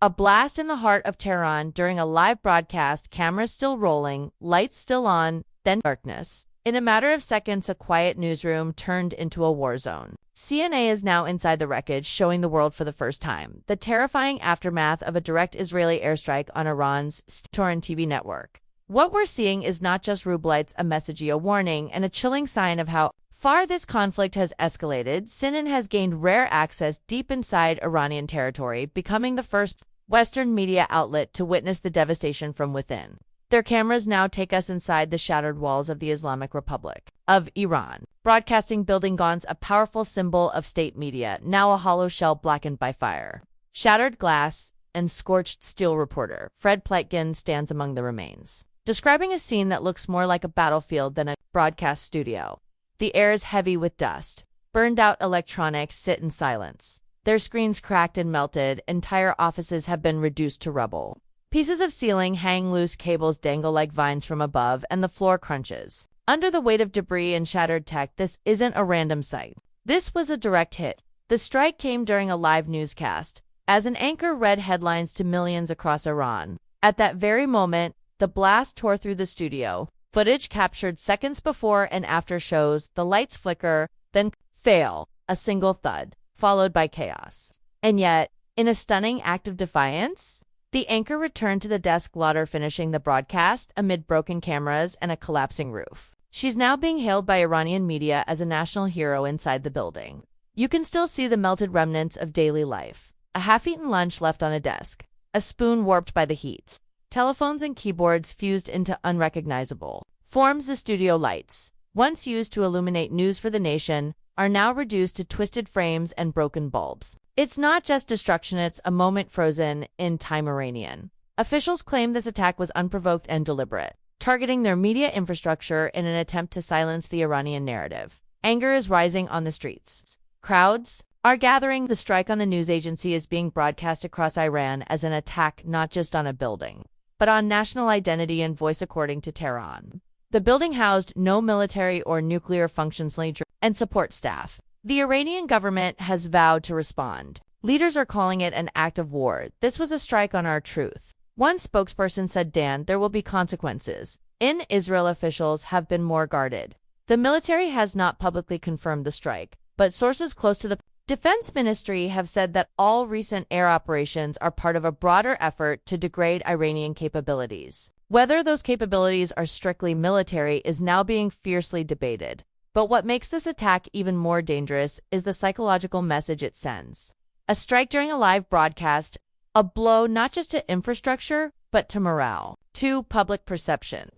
A blast in the heart of Tehran during a live broadcast, cameras still rolling, lights still on, then darkness. In a matter of seconds, a quiet newsroom turned into a war zone. CNN is now inside the wreckage, showing the world for the first time the terrifying aftermath of a direct Israeli airstrike on Iran's Tehran TV network. What we're seeing is not just Rublites, a message, a warning, and a chilling sign of how far this conflict has escalated. CNN has gained rare access deep inside Iranian territory, becoming the first Western media outlet to witness the devastation from within. Their cameras now take us inside the shattered walls of the Islamic Republic of Iran. Broadcasting building gaunt's a powerful symbol of state media, now a hollow shell blackened by fire. Shattered glass and scorched steel. Reporter Pleitgen stands among the remains, describing a scene that looks more like a battlefield than a broadcast studio. The air is heavy with dust. Burned out electronics sit in silence. Their screens cracked and melted. Entire offices have been reduced to rubble. Pieces of ceiling hang loose, cables dangle like vines from above, and the floor crunches under the weight of debris and shattered tech. This isn't a random sight. This was a direct hit. The strike came during a live newscast, as an anchor read headlines to millions across Iran. At that very moment, the blast tore through the studio. Footage captured seconds before and after shows the lights flicker, then fail, a single thud, followed by chaos. And yet, in a stunning act of defiance, the anchor returned to the desk, Lauder finishing the broadcast amid broken cameras and a collapsing roof. She's now being hailed by Iranian media as a national hero inside the building. You can still see the melted remnants of daily life. A half-eaten lunch left on a desk, a spoon warped by the heat. Telephones and keyboards fused into unrecognizable forms. The studio lights, once used to illuminate news for the nation, are now reduced to twisted frames and broken bulbs. It's not just destruction, it's a moment frozen in time. Iranian officials claim this attack was unprovoked and deliberate, targeting their media infrastructure in an attempt to silence the Iranian narrative. Anger is rising on the streets. Crowds are gathering. The strike on the news agency is being broadcast across Iran as an attack not just on a building, but on national identity and voice. According to Tehran, the building housed no military or nuclear functions and support staff. The Iranian government has vowed to respond. Leaders are calling it an act of war. This was a strike on our truth. One spokesperson said, "Dan, there will be consequences." In Israel, officials have been more guarded. The military has not publicly confirmed the strike, but sources close to the Defense Ministry have said that all recent air operations are part of a broader effort to degrade Iranian capabilities. Whether those capabilities are strictly military is now being fiercely debated. But what makes this attack even more dangerous is the psychological message it sends. A strike during a live broadcast, a blow not just to infrastructure, but to morale, to public perception,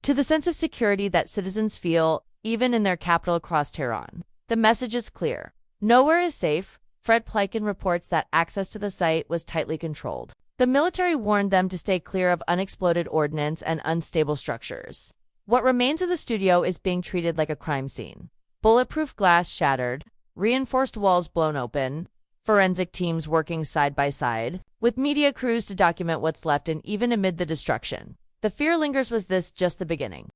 to the sense of security that citizens feel even in their capital. Across Tehran, the message is clear. Nowhere is safe. Pleitgen reports that access to the site was tightly controlled. The military warned them to stay clear of unexploded ordnance and unstable structures. What remains of the studio is being treated like a crime scene. Bulletproof glass shattered, reinforced walls blown open, forensic teams working side by side, with media crews to document what's left. And even amid the destruction, the fear lingers. Was this just the beginning?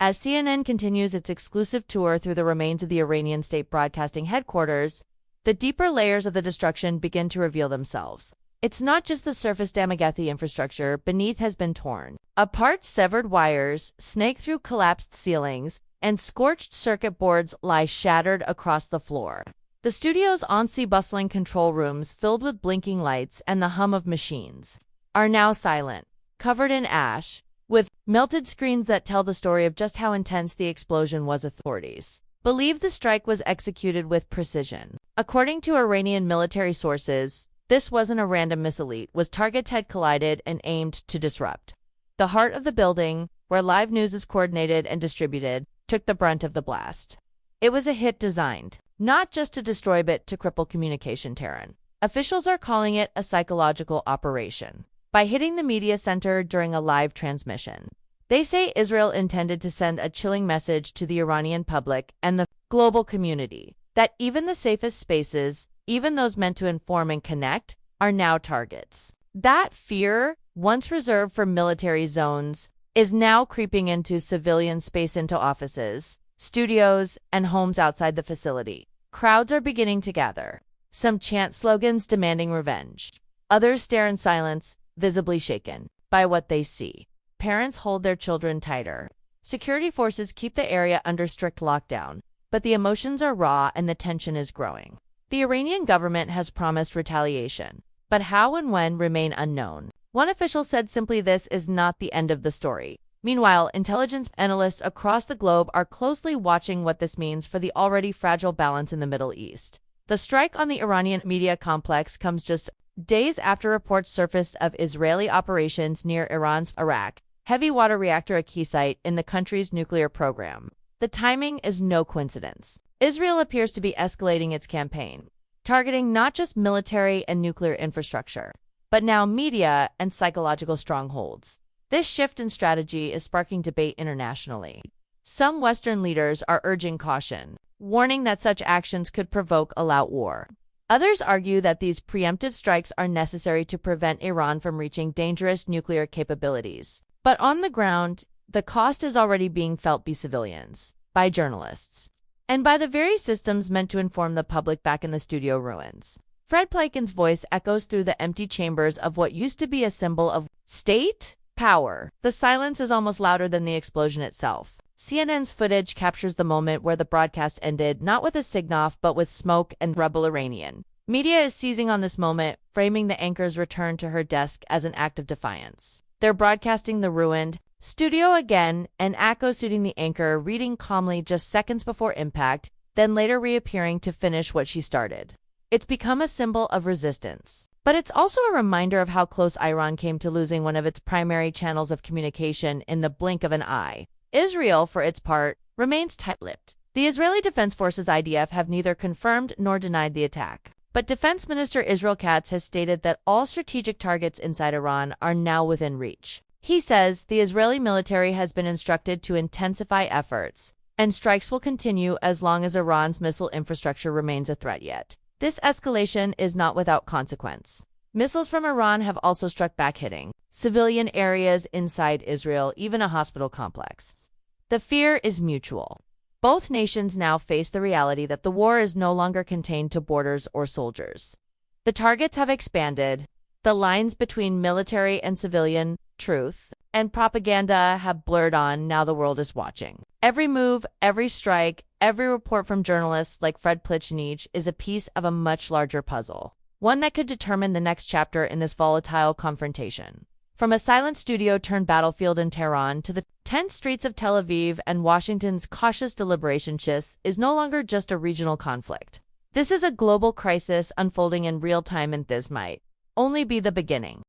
As CNN continues its exclusive tour through the remains of the Iranian state broadcasting headquarters, the deeper layers of the destruction begin to reveal themselves. It's not just the surface damage. The infrastructure beneath has been torn apart. Severed wires snake through collapsed ceilings, and scorched circuit boards lie shattered across the floor. The studio's bustling control rooms, filled with blinking lights and the hum of machines, are now silent, covered in ash, with melted screens that tell the story of just how intense the explosion was. Authorities believe the strike was executed with precision. According to Iranian military sources, this wasn't a random missile. It was targets had collided and aimed to disrupt. The heart of the building, where live news is coordinated and distributed, took the brunt of the blast. It was a hit designed not just to destroy but to cripple communication. Tehran officials are calling it a psychological operation. By hitting the media center during a live transmission, they say Israel intended to send a chilling message to the Iranian public and the global community that even the safest spaces, even those meant to inform and connect, are now targets. That fear, once reserved for military zones, is now creeping into civilian space, into offices, studios, and homes outside the facility. Crowds are beginning to gather. Some chant slogans demanding revenge. Others stare in silence, visibly shaken by what they see. Parents hold their children tighter. Security forces keep the area under strict lockdown, but the emotions are raw and the tension is growing. The Iranian government has promised retaliation, but how and when remain unknown. One official said simply, "This is not the end of the story." Meanwhile, intelligence analysts across the globe are closely watching what this means for the already fragile balance in the Middle East. The strike on the Iranian media complex comes just days after reports surfaced of Israeli operations near Iran's Arak heavy water reactor, a key site in the country's nuclear program. The timing is no coincidence. Israel appears to be escalating its campaign, targeting not just military and nuclear infrastructure, but now media and psychological strongholds. This shift in strategy is sparking debate internationally. Some Western leaders are urging caution, warning that such actions could provoke a all-out war. Others argue that these preemptive strikes are necessary to prevent Iran from reaching dangerous nuclear capabilities. But on the ground, the cost is already being felt by civilians, by journalists, and by the very systems meant to inform the public back in the studio ruins. Pleitgen's voice echoes through the empty chambers of what used to be a symbol of state power. The silence is almost louder than the explosion itself. CNN's footage captures the moment where the broadcast ended, not with a sign-off, but with smoke and rubble. Iranian media is seizing on this moment, framing the anchor's return to her desk as an act of defiance. They're broadcasting the ruined studio again, and Akko suiting the anchor, reading calmly just seconds before impact, then later reappearing to finish what she started. It's become a symbol of resistance. But it's also a reminder of how close Iran came to losing one of its primary channels of communication in the blink of an eye. Israel, for its part, remains tight-lipped. The Israeli Defense Forces (IDF) have neither confirmed nor denied the attack. But Defense Minister Israel Katz has stated that all strategic targets inside Iran are now within reach. He says the Israeli military has been instructed to intensify efforts, and strikes will continue as long as Iran's missile infrastructure remains a threat. Yet this escalation is not without consequence. Missiles from Iran have also struck back, hitting civilian areas inside Israel, even a hospital complex. The fear is mutual. Both nations now face the reality that the war is no longer contained to borders or soldiers. The targets have expanded, the lines between military and civilian, truth and propaganda have blurred on. Now the world is watching. Every move, every strike, every report from journalists like Pleitgen is a piece of a much larger puzzle, one that could determine the next chapter in this volatile confrontation. From a silent studio turned battlefield in Tehran to the tense streets of Tel Aviv and Washington's cautious deliberation, this is no longer just a regional conflict. This is a global crisis unfolding in real time, and this might only be the beginning.